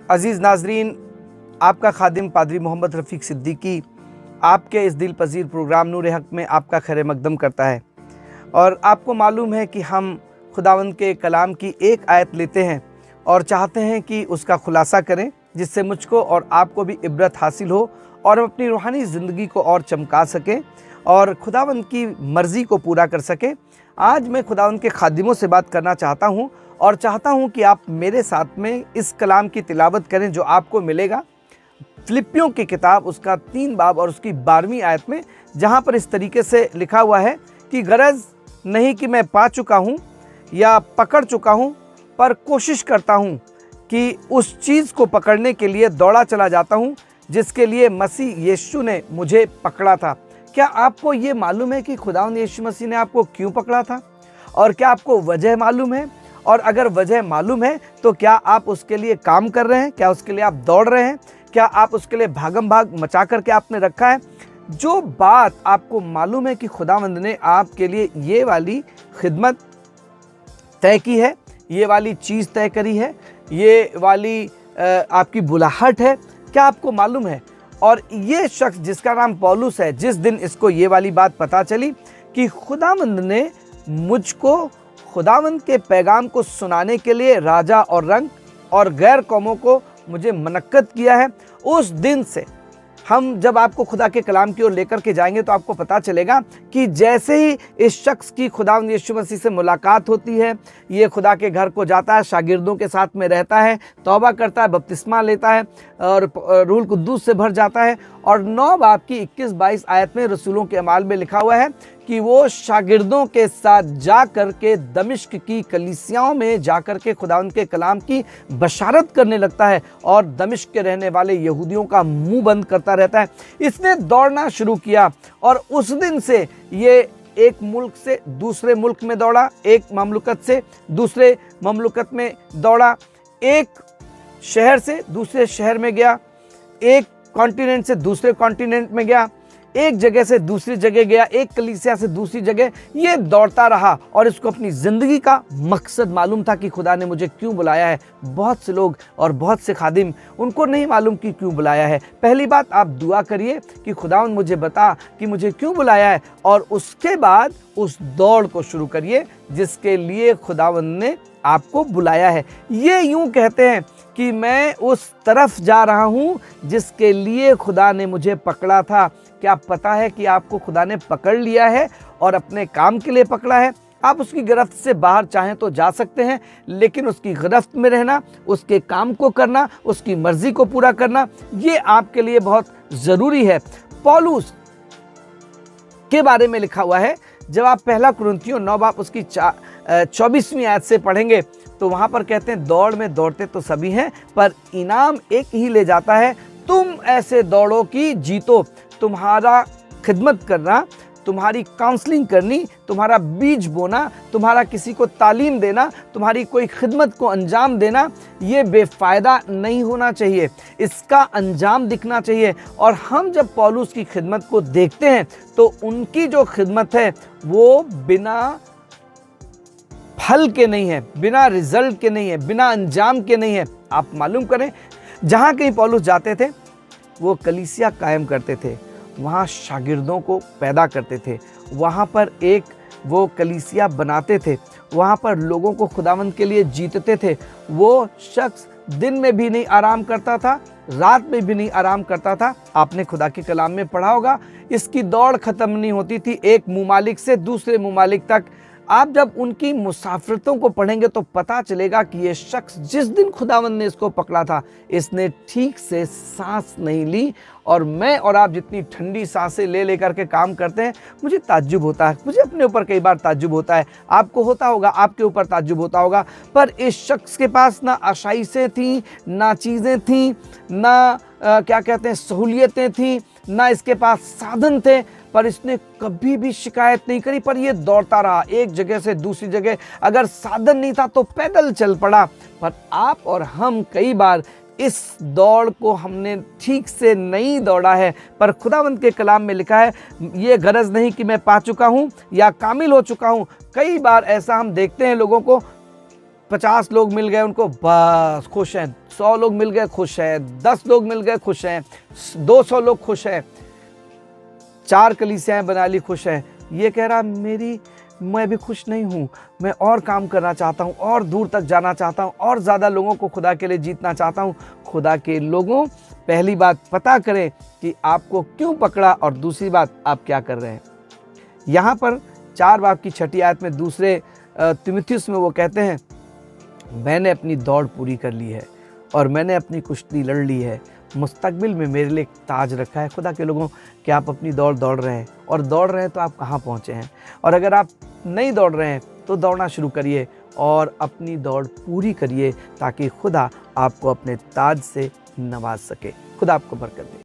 अज़ीज़ नाज़रीन, आपका खादिम पादरी मोहम्मद रफ़ीक सिद्दीकी आपके इस दिल पज़ीर प्रोग्राम नूर हक़ में आपका खैर मक़दम करता है। और आपको मालूम है कि हम खुदावंद के कलाम की एक आयत लेते हैं और चाहते हैं कि उसका ख़ुलासा करें, जिससे मुझको और आपको भी इबरत हासिल हो और हम अपनी रूहानी ज़िंदगी को और चमका सकें और खुदावंद की मर्ज़ी को पूरा कर सकें। आज मैं खुदावंद के खादिमों से बात करना चाहता हूँ और चाहता हूँ कि आप मेरे साथ में इस कलाम की तिलावत करें जो आपको मिलेगा फिलिप्पियों की किताब उसका 3 बाब और उसकी 12वीं आयत में, जहाँ पर इस तरीके से लिखा हुआ है कि गरज नहीं कि मैं पा चुका हूँ या पकड़ चुका हूँ, पर कोशिश करता हूँ कि उस चीज़ को पकड़ने के लिए दौड़ा चला जाता हूँ जिसके लिए मसीह यीशु ने मुझे पकड़ा था। क्या आपको ये मालूम है कि खुदावंद यीशु मसीह ने आपको क्यों पकड़ा था? और क्या आपको वजह मालूम है? और अगर वजह मालूम है तो क्या आप उसके लिए काम कर रहे हैं? क्या उसके लिए आप दौड़ रहे हैं? क्या आप उसके लिए भागम भाग मचा करके आपने रखा है? जो बात आपको मालूम है कि खुदावंद ने आपके लिए ये वाली खिदमत तय की है, ये वाली चीज़ तय करी है, ये वाली आपकी बुलाहट है, क्या आपको मालूम है? और ये शख्स जिसका नाम पौलुस है, जिस दिन इसको ये वाली बात पता चली कि खुदावंद ने मुझको खुदावंद के पैगाम को सुनाने के लिए राजा और रंग और गैर कौमों को मुझे मनक्कत किया है, उस दिन से हम जब आपको खुदा के कलाम की ओर लेकर के जाएंगे तो आपको पता चलेगा कि जैसे ही इस शख्स की खुदावंद यीशु मसीह से मुलाकात होती है, ये खुदा के घर को जाता है, शागिर्दों के साथ में रहता है, तौबा करता है, बपतिस्मा लेता है और रूहुल कुद्दूस से भर जाता है। और 9 बाब की 21-22 आयत में रसूलों के अमाल में लिखा हुआ है कि वो शागिर्दों के साथ जा कर के दमिश्क की कलीसियाओं में जा कर के खुदावंद के कलाम की बशारत करने लगता है और दमिश्क के रहने वाले यहूदियों का मुंह बंद करता रहता है। इसने दौड़ना शुरू किया और उस दिन से ये एक मुल्क से दूसरे मुल्क में दौड़ा, एक ममलुकत से दूसरे ममलुकत में दौड़ा, एक शहर से दूसरे शहर में गया, एक कॉन्टिनेंट से दूसरे कॉन्टिनेंट में गया, एक जगह से दूसरी जगह गया, एक कलीसिया से दूसरी जगह। ये दौड़ता रहा और इसको अपनी ज़िंदगी का मकसद मालूम था कि खुदा ने मुझे क्यों बुलाया है। बहुत से लोग और बहुत से खादिम उनको नहीं मालूम कि क्यों बुलाया है। पहली बात, आप दुआ करिए कि खुदावंद मुझे बता कि मुझे क्यों बुलाया है, और उसके बाद उस दौड़ को शुरू करिए जिसके लिए खुदावंद ने आपको बुलाया है। ये यूं कहते हैं कि मैं उस तरफ जा रहा हूँ जिसके लिए खुदा ने मुझे पकड़ा था। क्या पता है कि आपको खुदा ने पकड़ लिया है और अपने काम के लिए पकड़ा है? आप उसकी गिरफ्त से बाहर चाहें तो जा सकते हैं, लेकिन उसकी गिरफ्त में रहना, उसके काम को करना, उसकी मर्जी को पूरा करना, ये आपके लिए बहुत ज़रूरी है। पौलुस के बारे में लिखा हुआ है, जब आप पहला कुरिन्थियों 9 बाब उसकी 24वीं आयत से पढ़ेंगे तो वहाँ पर कहते हैं, दौड़ में दौड़ते तो सभी हैं पर इनाम एक ही ले जाता है। तुम ऐसे दौड़ो कि जीतो। तुम्हारा खिदमत करना, तुम्हारी काउंसलिंग करनी, तुम्हारा बीज बोना, तुम्हारा किसी को तालीम देना, तुम्हारी कोई खिदमत को अंजाम देना, ये बेफ़ायदा नहीं होना चाहिए, इसका अंजाम दिखना चाहिए। और हम जब पौलुस की खिदमत को देखते हैं तो उनकी जो खिदमत है वो बिना फल के नहीं है, बिना रिजल्ट के नहीं है, बिना अंजाम के नहीं है। आप मालूम करें, जहाँ कहीं पौलुस जाते थे वो कलीसिया कायम करते थे, वहाँ शागिर्दों को पैदा करते थे, वहाँ पर एक वो कलीसिया बनाते थे, वहाँ पर लोगों को खुदावंद के लिए जीतते थे। वो शख्स दिन में भी नहीं आराम करता था, रात में भी नहीं आराम करता था। आपने खुदा के कलाम में पढ़ा होगा, इसकी दौड़ ख़त्म नहीं होती थी एक मुमालिक से दूसरे मुमालिक तक। आप जब उनकी मुसाफरतों को पढ़ेंगे तो पता चलेगा कि ये शख्स जिस दिन खुदावंद ने इसको पकड़ा था, इसने ठीक से सांस नहीं ली। और मैं और आप जितनी ठंडी सांसें ले लेकर के काम करते हैं, मुझे ताज्जुब होता है, मुझे अपने ऊपर कई बार ताज्जुब होता है, आपको होता होगा, आपके ऊपर ताज्जुब होता होगा। पर इस शख्स के पास ना आशाइशें थीं, ना चीज़ें थीं, ना क्या कहते हैं सहूलियतें थीं, ना इसके पास साधन थे, पर इसने कभी भी शिकायत नहीं करी। पर ये दौड़ता रहा एक जगह से दूसरी जगह। अगर साधन नहीं था तो पैदल चल पड़ा। पर आप और हम कई बार इस दौड़ को हमने ठीक से नहीं दौड़ा है। पर खुदावंद के कलाम में लिखा है, ये गरज नहीं कि मैं पा चुका हूँ या कामिल हो चुका हूँ। कई बार ऐसा हम देखते हैं लोगों को 50 लोग मिल गए उनको बस खुश हैं, 100 लोग मिल गए खुश हैं, 10 लोग मिल गए खुश हैं, 200 लोग खुश हैं, 4 कलीसियाएं बना ली खुश हैं। ये कह रहा मैं भी खुश नहीं हूँ, मैं और काम करना चाहता हूँ, और दूर तक जाना चाहता हूँ, और ज़्यादा लोगों को खुदा के लिए जीतना चाहता हूँ। खुदा के लोगों, पहली बात पता करें कि आपको क्यों पकड़ा, और दूसरी बात आप क्या कर रहे हैं। यहाँ पर 4 बाब की 6 आयत में दूसरे तीमुथियुस में वो कहते हैं, मैंने अपनी दौड़ पूरी कर ली है और मैंने अपनी कुश्ती लड़ ली है, मुस्तकबिल में मेरे लिए एक ताज रखा है। खुदा के लोगों, कि आप अपनी दौड़ दौड़ रहे हैं, और दौड़ रहे हैं तो आप कहाँ पहुँचे हैं। और अगर आप नहीं दौड़ रहे हैं तो दौड़ना शुरू करिए और अपनी दौड़ पूरी करिए, ताकि खुदा आपको अपने ताज से नवाज सके। खुदा आपको बरकत दे।